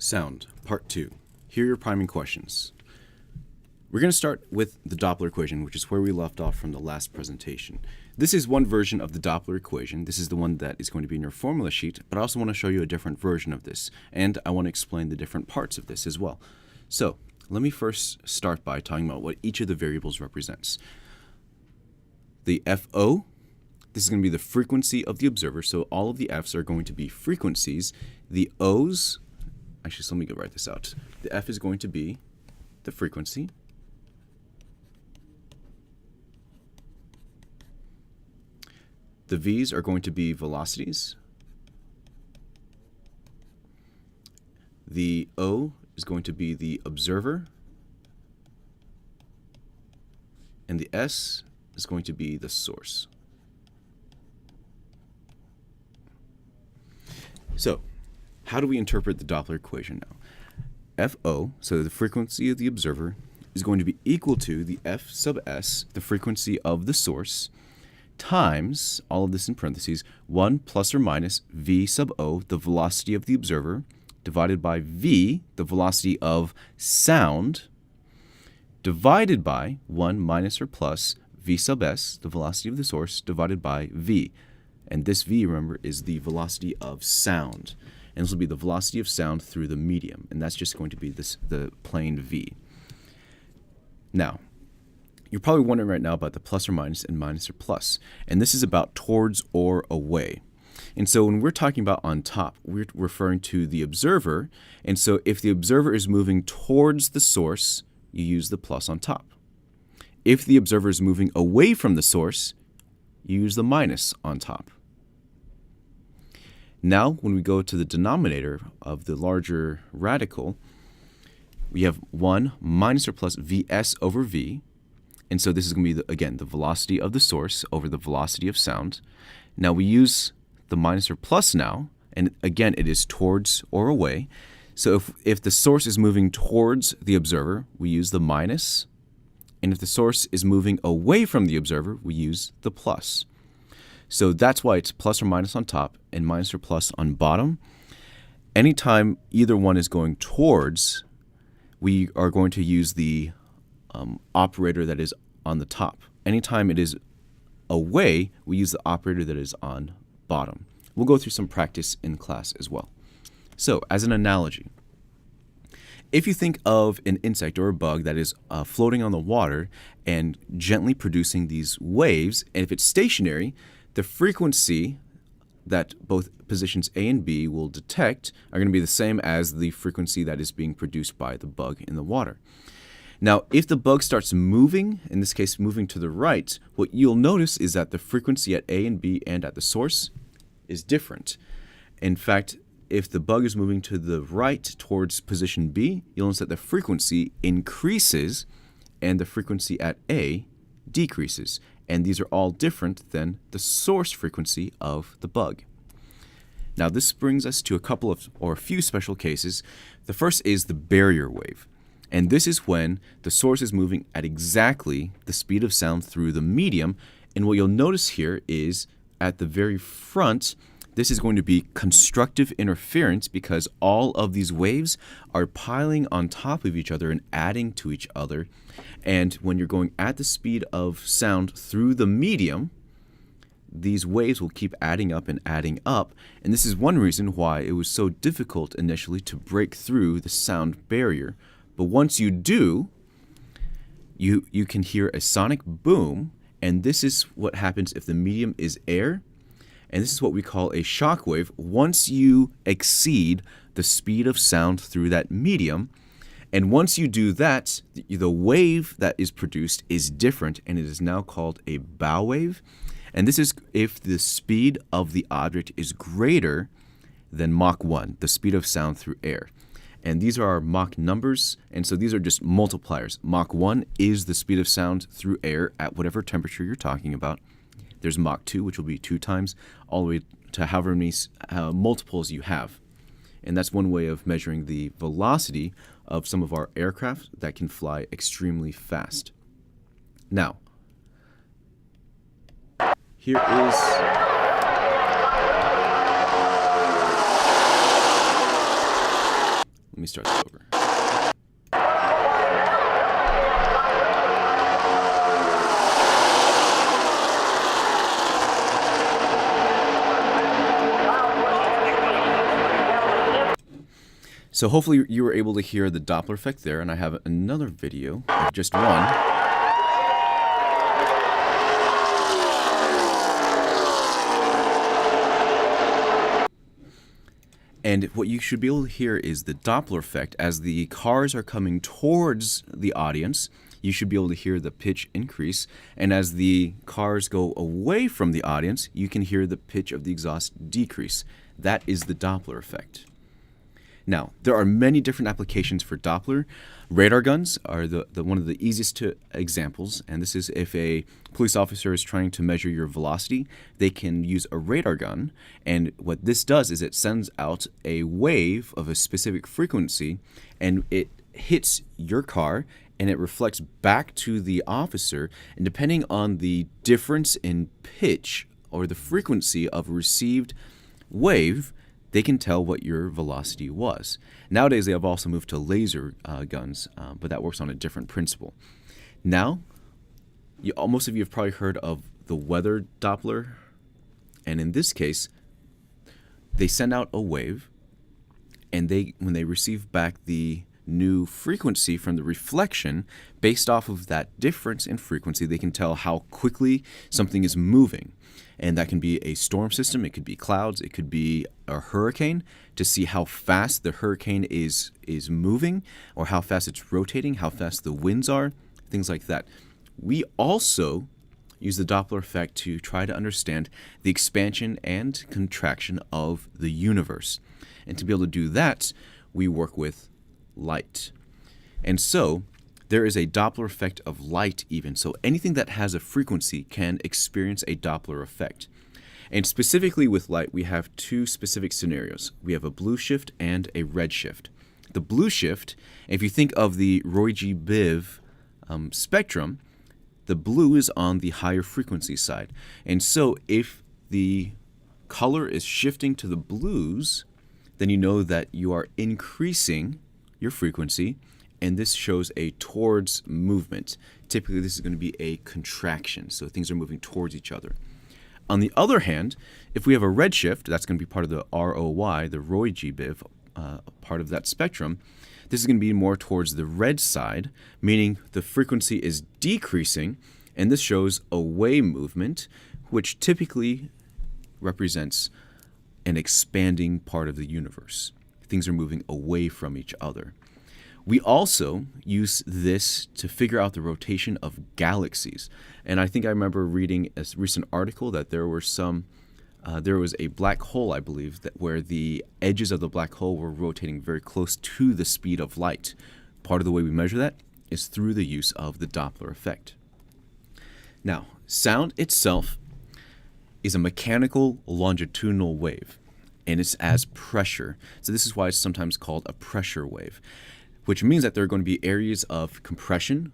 Sound, Part 2. Here are your priming questions. We're going to start with the Doppler equation, which is where we left off from the last presentation. This is one version of the Doppler equation. This is the one that is going to be in your formula sheet, but I also want to show you a different version of this, and I want to explain the different parts of this as well. So, let me first start by talking about what each of the variables represents. The FO, this is going to be the frequency of the observer, so all of the F's are going to be frequencies. The O's, actually, so let me go write this out. The F is going to be the frequency. The V's are going to be velocities. The O is going to be the observer. And the S is going to be the source. So, how do we interpret the Doppler equation now? FO, so the frequency of the observer, is going to be equal to the F sub S, the frequency of the source, times, all of this in parentheses, 1 plus or minus V sub O, the velocity of the observer, divided by V, the velocity of sound, divided by 1 minus or plus V sub S, the velocity of the source, divided by V. And this V, remember, is the velocity of sound. And this will be the velocity of sound through the medium. And that's just going to be the plain V. Now, you're probably wondering right now about the plus or minus and minus or plus. And this is about towards or away. And so when we're talking about on top, we're referring to the observer. And so if the observer is moving towards the source, you use the plus on top. If the observer is moving away from the source, you use the minus on top. Now, when we go to the denominator of the larger radical, we have 1 minus or plus Vs over V. And so this is going to be, again, the velocity of the source over the velocity of sound. Now we use the minus or plus now, and again, it is towards or away. So if the source is moving towards the observer, we use the minus. And if the source is moving away from the observer, we use the plus. So that's why it's plus or minus on top and minus or plus on bottom. Anytime either one is going towards, we are going to use the operator that is on the top. Anytime it is away, we use the operator that is on bottom. We'll go through some practice in class as well. So, as an analogy, if you think of an insect or a bug that is floating on the water and gently producing these waves, and if it's stationary, the frequency that both positions A and B will detect are going to be the same as the frequency that is being produced by the bug in the water. Now, if the bug starts moving, in this case moving to the right, what you'll notice is that the frequency at A and B and at the source is different. In fact, if the bug is moving to the right towards position B, you'll notice that the frequency increases and the frequency at A decreases. And these are all different than the source frequency of the bug. Now, this brings us to a few special cases. The first is the barrier wave. And this is when the source is moving at exactly the speed of sound through the medium. And what you'll notice here is at the very front, this is going to be constructive interference because all of these waves are piling on top of each other and adding to each other. And when you're going at the speed of sound through the medium, these waves will keep adding up and adding up. And this is one reason why it was so difficult initially to break through the sound barrier. But once you do, you can hear a sonic boom, and this is what happens if the medium is air. And this is what we call a shock wave. Once you exceed the speed of sound through that medium, and once you do that, the wave that is produced is different, and it is now called a bow wave. And this is if the speed of the object is greater than Mach 1, the speed of sound through air. And these are our Mach numbers, and so these are just multipliers. Mach 1 is the speed of sound through air at whatever temperature you're talking about. There's Mach 2, which will be 2 times, all the way to however many multiples you have. And that's one way of measuring the velocity of some of our aircraft that can fly extremely fast. Now, here is me start this over. So hopefully you were able to hear the Doppler effect there, and I have another video of just one. And what you should be able to hear is the Doppler effect. As the cars are coming towards the audience, you should be able to hear the pitch increase. And as the cars go away from the audience, you can hear the pitch of the exhaust decrease. That is the Doppler effect. Now, there are many different applications for Doppler. Radar guns are one of the easiest examples, and this is if a police officer is trying to measure your velocity, they can use a radar gun, and what this does is it sends out a wave of a specific frequency, and it hits your car, and it reflects back to the officer, and depending on the difference in pitch or the frequency of a received wave, they can tell what your velocity was. Nowadays, they have also moved to laser guns, but that works on a different principle. Now, most of you have probably heard of the weather Doppler, and in this case, they send out a wave, and when they receive back the new frequency from the reflection, based off of that difference in frequency, they can tell how quickly something is moving. And that can be a storm system, it could be clouds, it could be a hurricane, to see how fast the hurricane is moving, or how fast it's rotating, how fast the winds are, things like that. We also use the Doppler effect to try to understand the expansion and contraction of the universe. And to be able to do that, we work with light. And so there is a Doppler effect of light even. So anything that has a frequency can experience a Doppler effect. And specifically with light, we have two specific scenarios. We have a blue shift and a red shift. The blue shift, if you think of the Roy G. Biv spectrum, the blue is on the higher frequency side. And so if the color is shifting to the blues, then you know that you are increasing your frequency, and this shows a towards movement. Typically, this is going to be a contraction, so things are moving towards each other. On the other hand, if we have a red shift, that's going to be part of the ROY, the Roy G. Biv, part of that spectrum. This is going to be more towards the red side, meaning the frequency is decreasing, and this shows away movement, which typically represents an expanding part of the universe. Things are moving away from each other. We also use this to figure out the rotation of galaxies. And I think I remember reading a recent article that there was a black hole, I believe, where the edges of the black hole were rotating very close to the speed of light. Part of the way we measure that is through the use of the Doppler effect. Now, sound itself is a mechanical longitudinal wave, and it's as pressure. So this is why it's sometimes called a pressure wave, which means that there are going to be areas of compression,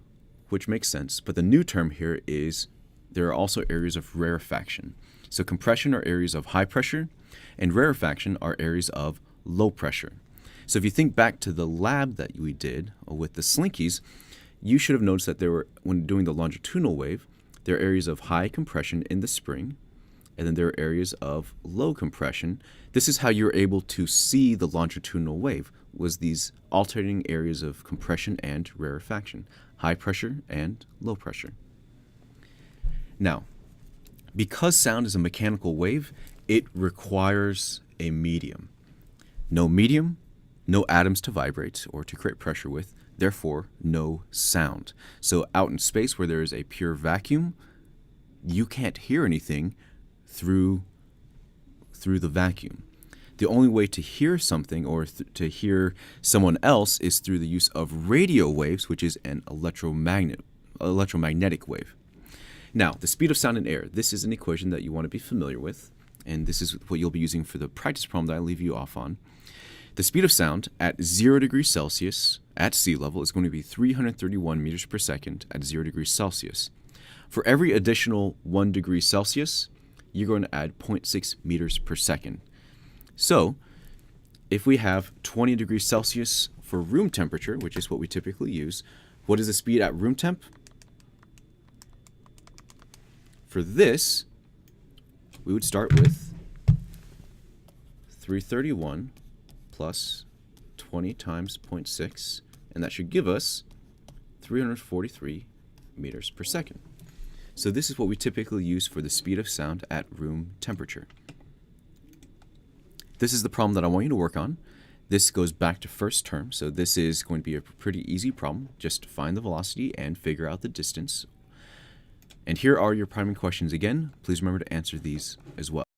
which makes sense. But the new term here is there are also areas of rarefaction. So compression are areas of high pressure, and rarefaction are areas of low pressure. So if you think back to the lab that we did with the slinkies, you should have noticed that when doing the longitudinal wave, there are areas of high compression in the spring, and then there are areas of low compression. This is how you're able to see the longitudinal wave, was these alternating areas of compression and rarefaction, high pressure and low pressure. Now, because sound is a mechanical wave, it requires a medium. No medium, no atoms to vibrate or to create pressure with, therefore no sound. So out in space where there is a pure vacuum, you can't hear anything through the vacuum. The only way to hear something or to hear someone else is through the use of radio waves, which is an electromagnetic wave. Now, the speed of sound in air. This is an equation that you want to be familiar with, and this is what you'll be using for the practice problem that I leave you off on. The speed of sound at 0 degrees Celsius at sea level is going to be 331 meters per second at 0 degrees Celsius. For every additional 1 degree Celsius, you're going to add 0.6 meters per second. So, if we have 20 degrees Celsius for room temperature, which is what we typically use, what is the speed at room temp? For this, we would start with 331 plus 20 times 0.6, and that should give us 343 meters per second. So this is what we typically use for the speed of sound at room temperature. This is the problem that I want you to work on. This goes back to first term, so this is going to be a pretty easy problem. Just find the velocity and figure out the distance. And here are your priming questions again. Please remember to answer these as well.